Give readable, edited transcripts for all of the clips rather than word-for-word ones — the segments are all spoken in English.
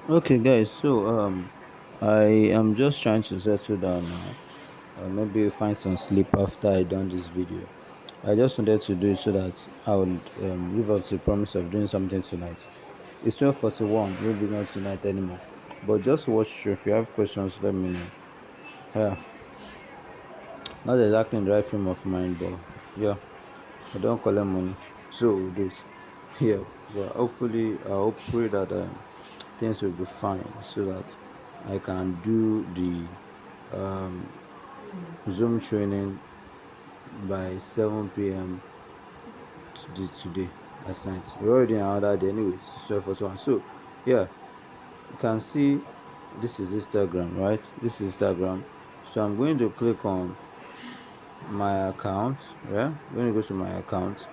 Okay, guys. I am just trying to settle down now. Maybe find some sleep after I done this video. I just wanted to do it so that I will live up to the promise of doing something tonight. It's 12:41. Maybe not tonight anymore. But just watch through. If you have questions, let me know. Yeah, not exactly in the right frame of mind, but yeah, I don't collect money, so we'll do it. Yeah, but hopefully, I hope pray that things will be fine so that I can do the um, Zoom training by 7 p.m. Today. That's night. We're already in another day anyway. It's 12:41. So, yeah, you can see this is Instagram, right? This is Instagram. So, I'm going to click on my account. Yeah, I'm going to go to my account.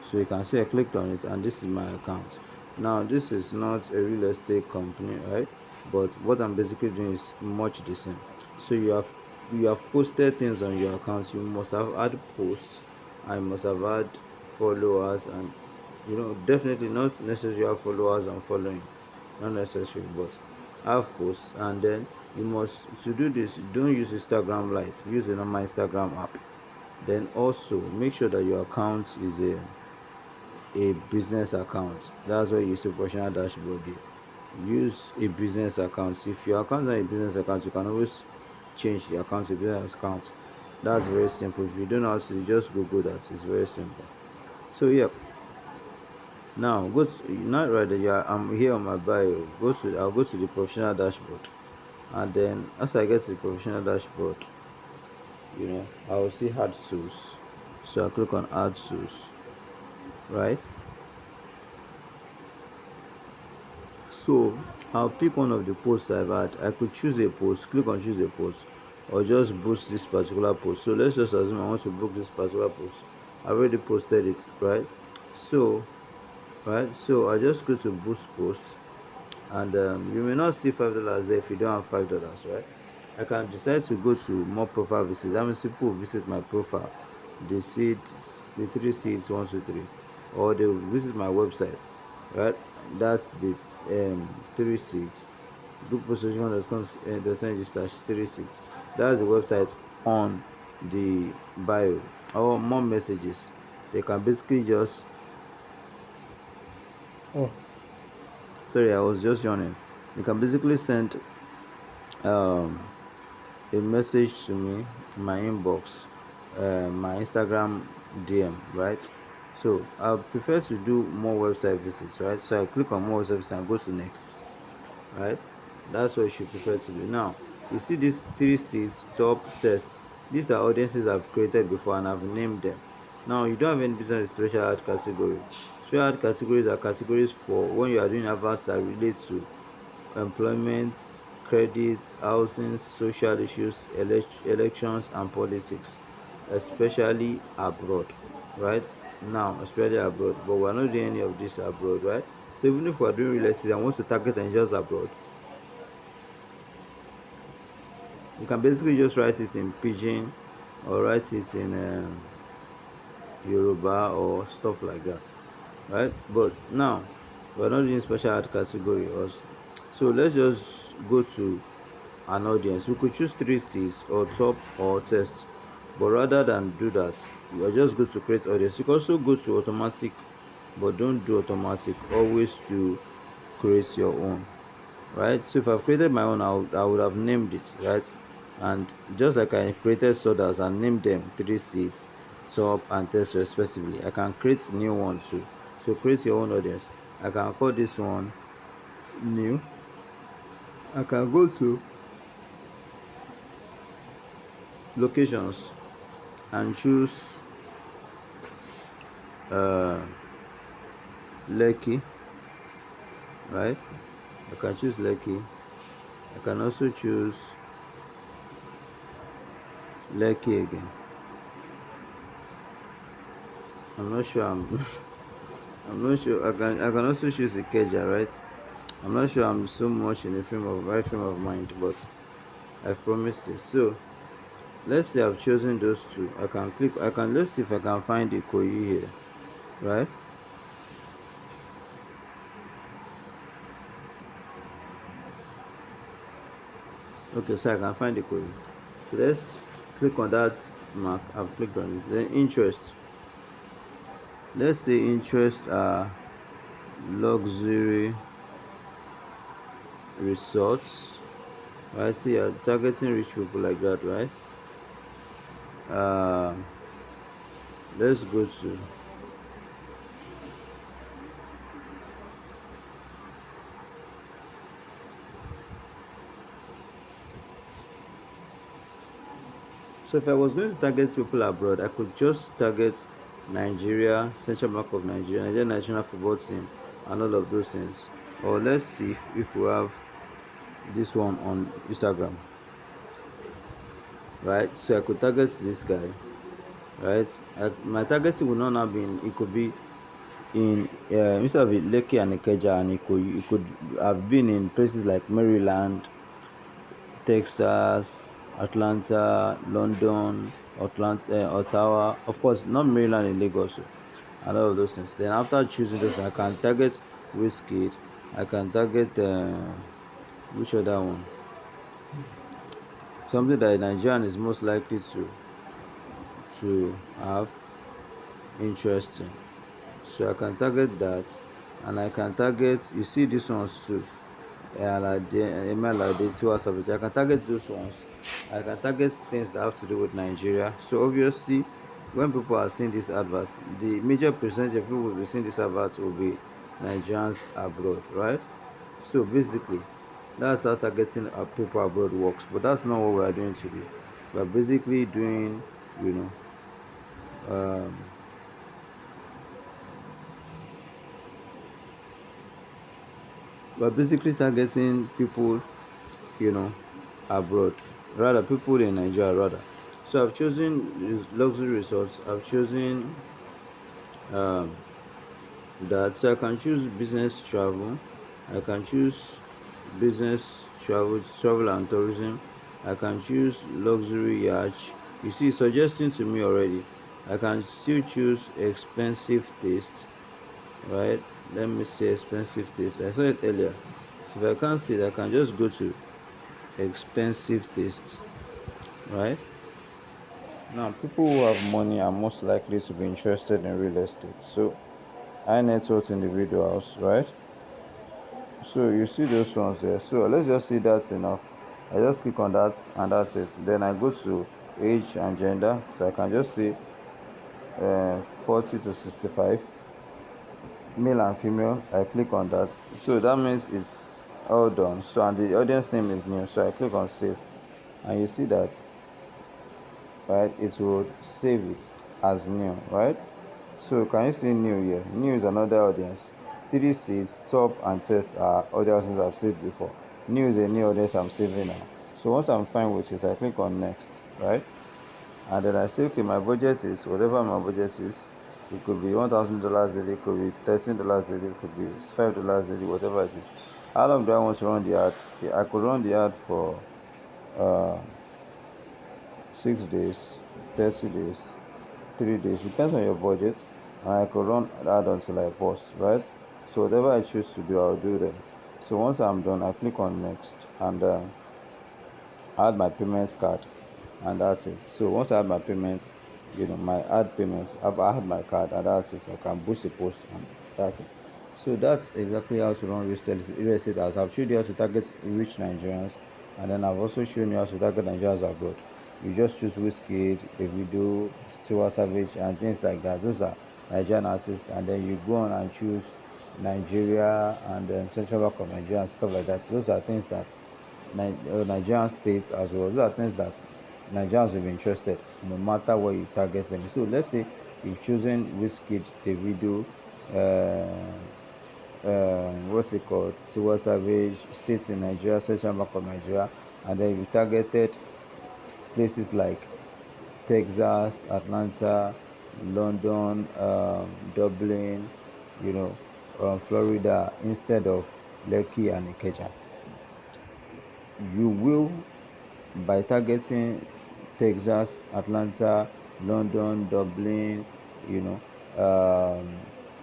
So, you can see I clicked on it, and this is my account. Now, this is not a real estate company, right? But what I'm basically doing is much the same. So, you have posted things on your account. You must have had posts. I must have had followers, and definitely not necessarily have followers and following, not necessary, but have posts. And then you must, to do this, don't use Instagram Lite, use a normal Instagram app. Then also make sure that your account is a business account. That's why you use a professional dashboard there. Use a business account. If your account is not a business account, you can always change the account to business account. That's very simple. If you don't know how to, just Google that. It's very simple. So yeah, now go to, not right there. Yeah, I'm here on my bio. I'll go to the professional dashboard, and then as I get to the professional dashboard, I will see add source. So I click on add source, right? So I'll pick one of the posts I've had. I could choose a post, click on choose a post, or just boost this particular post. So let's just assume I want to book this particular post. I already posted it, right? So so I just go to boost post, and you may not see $5 there if you don't have $5, right? I can decide to go to more profile visits. That means people will visit my profile. They see the three seats, 1 2 3, or they will visit my website, right? That's the three seats. Group position does not register 3 seats. That's the website on the bio. Or more messages. They can basically just, oh, sorry, I was just yawning. You can basically send um a message to me in my inbox, my Instagram DM, right? So I prefer to do more website visits, right? So I click on more website visits and go to next, right? That's what you should prefer to do. Now, you see these 3 C's top test. These are audiences I've created before and I've named them. Now, you don't have any business with special ad category. Special ad categories are categories for when you are doing adverts that relate to employment, credit, housing, social issues, elections, and politics, especially abroad, right? Now, especially abroad, but we're not doing any of this abroad, right? So even if we're doing real estate and want to target and just abroad, you can basically just write it in pidgin or write it in Yoruba or stuff like that, right? But now we're not doing special ad category also. So let's just go to an audience. We could choose 3 C's or top or test, but rather than do that, you are just go to create audience. You can also go to automatic, but don't do automatic. Always do create your own, right? So if I've created my own, I would have named it, right? And just like I created sodas and named them 3 C's, top and test respectively, I can create new one too. So create your own audience. I can call this one new. I can go to locations and choose uh Lekki, right? I can choose Lekki. I can also choose Lekki again. I'm not sure. I'm not sure. I can also choose Ikeja, right? I'm not sure I'm so much in the right frame of mind, but I've promised it. So let's say I've chosen those two. I can click. Let's see if I can find Ikoyi here, right? Okay, so I can find the code. So let's click on that mark. I've clicked on it. Then interest. Let's say interest are luxury resorts. Right, so you're targeting rich people like that, right? uh let's go to, so if I was going to target people abroad, I could just target Nigeria, Central Bank of Nigeria, Nigerian national football team, and all of those things. Or let's see if we have this one on Instagram, right? So I could target this guy, right? My targeting will not now be in, it could be in instead of Lekki and Ikeja, and it could have been in places like Maryland, Texas, Atlanta, London, Ottawa. Of course, not Maryland and Lagos, and all of those things. Then after choosing those, I can target Wizkid. I can target which other one? Something that Nigerian is most likely to have interesting. So I can target that, and I can target. You see these ones too. Email ID, Savage. I can target those ones. I can target things that have to do with Nigeria. So obviously, when people are seeing these adverts, the major percentage of people will be seeing these adverts will be Nigerians abroad, right? So basically, that's how targeting people abroad works. But that's not what we are doing today. We're basically doing, you know, um, we're basically targeting people, you know, abroad, rather people in Nigeria rather. So I've chosen luxury resorts. I've chosen um, that. So I can choose business travel. I can choose business travel and tourism. I can choose luxury yacht. You see, it's suggesting to me already. I can still choose expensive taste, right? Let me see expensive taste. I saw it earlier. So if I can't see it, I can just go to expensive taste, right? Now, people who have money are most likely to be interested in real estate. So, I net worth individuals, right? So, you see those ones there. So, let's just see that's enough. I just click on that and that's it. Then I go to age and gender. So, I can just say 40 to 65, male and female. I click on that. So, that means it's all done. So, and the audience name is new. So, I click on save. And you see that, right, it will save it as new, right? So can you see new here? New is another audience. 3 seats, top and test are audiences I've saved before. New is a new audience I'm saving now. So once I'm fine with it, I click on next, right? And then I say, okay, my budget is whatever my budget is. It could be $1,000 daily, it could be $13 daily, it could be $5 daily, whatever it is. How long do I want to run the ad? Okay, I could run the ad for uh, 6 days, 30 days, 3 days, depends on your budget. And I could run that until I pause, right? So whatever I choose to do, I'll do them. So once I'm done, I click on next and add my payments card, and that's it. So once I add my payments, my add payments, I've add my card, and that's it. I can boost a post, and that's it. So that's exactly how to run real estate ads. I've showed you how to target rich Nigerians, and then I've also shown you how to target Nigerians abroad. You just choose Wizkid, Davido, Tiwa Savage, and things like that. Those are Nigerian artists, and then you go on and choose Nigeria and Central Bank of Nigeria and stuff like that. So those are things that Nigerian states as well. Those are things that Nigerians will be interested no matter where you target them. So let's say you've chosen Wizkid, Davido, what's it called, Tiwa Savage, states in Nigeria, Central Bank of Nigeria, and then you targeted places like Texas, Atlanta, London, Dublin, Florida instead of Lekki and Ikeja. You will, by targeting Texas, Atlanta, London, Dublin, you know, um,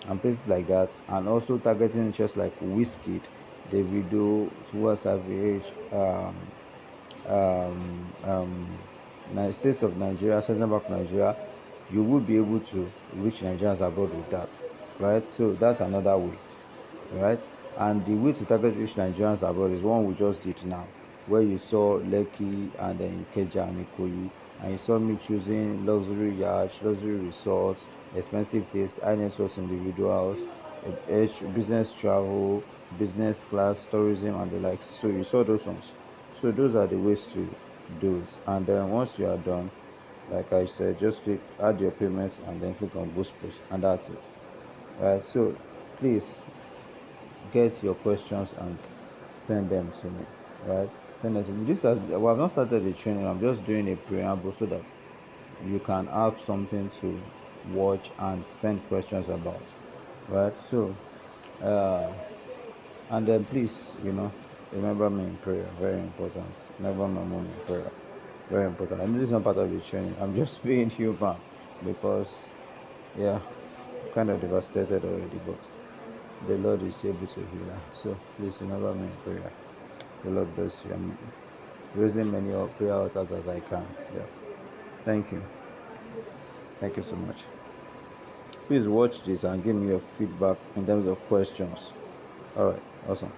and places like that, and also targeting just like Wizkid, Davido, Tiwa Savage, states of Nigeria, Central Bank of Nigeria, you will be able to reach Nigerians abroad with that, right? So that's another way, right? And the way to target reach Nigerians abroad is one we just did now, where you saw Lekki and then Ikeja and Ikoyi, and you saw me choosing luxury yachts, luxury resorts, expensive tastes, high net worth individuals, business travel, business class, tourism, and the likes. So you saw those ones. So those are the ways to do it. And then once you are done, like I said, just click add your payments and then click on boost post, and that's it. Right. So please get your questions and send them to me. Right. Send them to me. This has well, I've not started the training. I'm just doing a preamble so that you can have something to watch and send questions about. Right. So and then please, remember me in prayer. Very important. Remember my mom in prayer. Very important. I know this is not part of the training. I'm just being human because, yeah, I'm kind of devastated already, but the Lord is able to heal her. So please remember me in prayer. The Lord bless you. I'm raising many prayer altars as I can. Yeah. Thank you. Thank you so much. Please watch this and give me your feedback in terms of questions. All right. Awesome.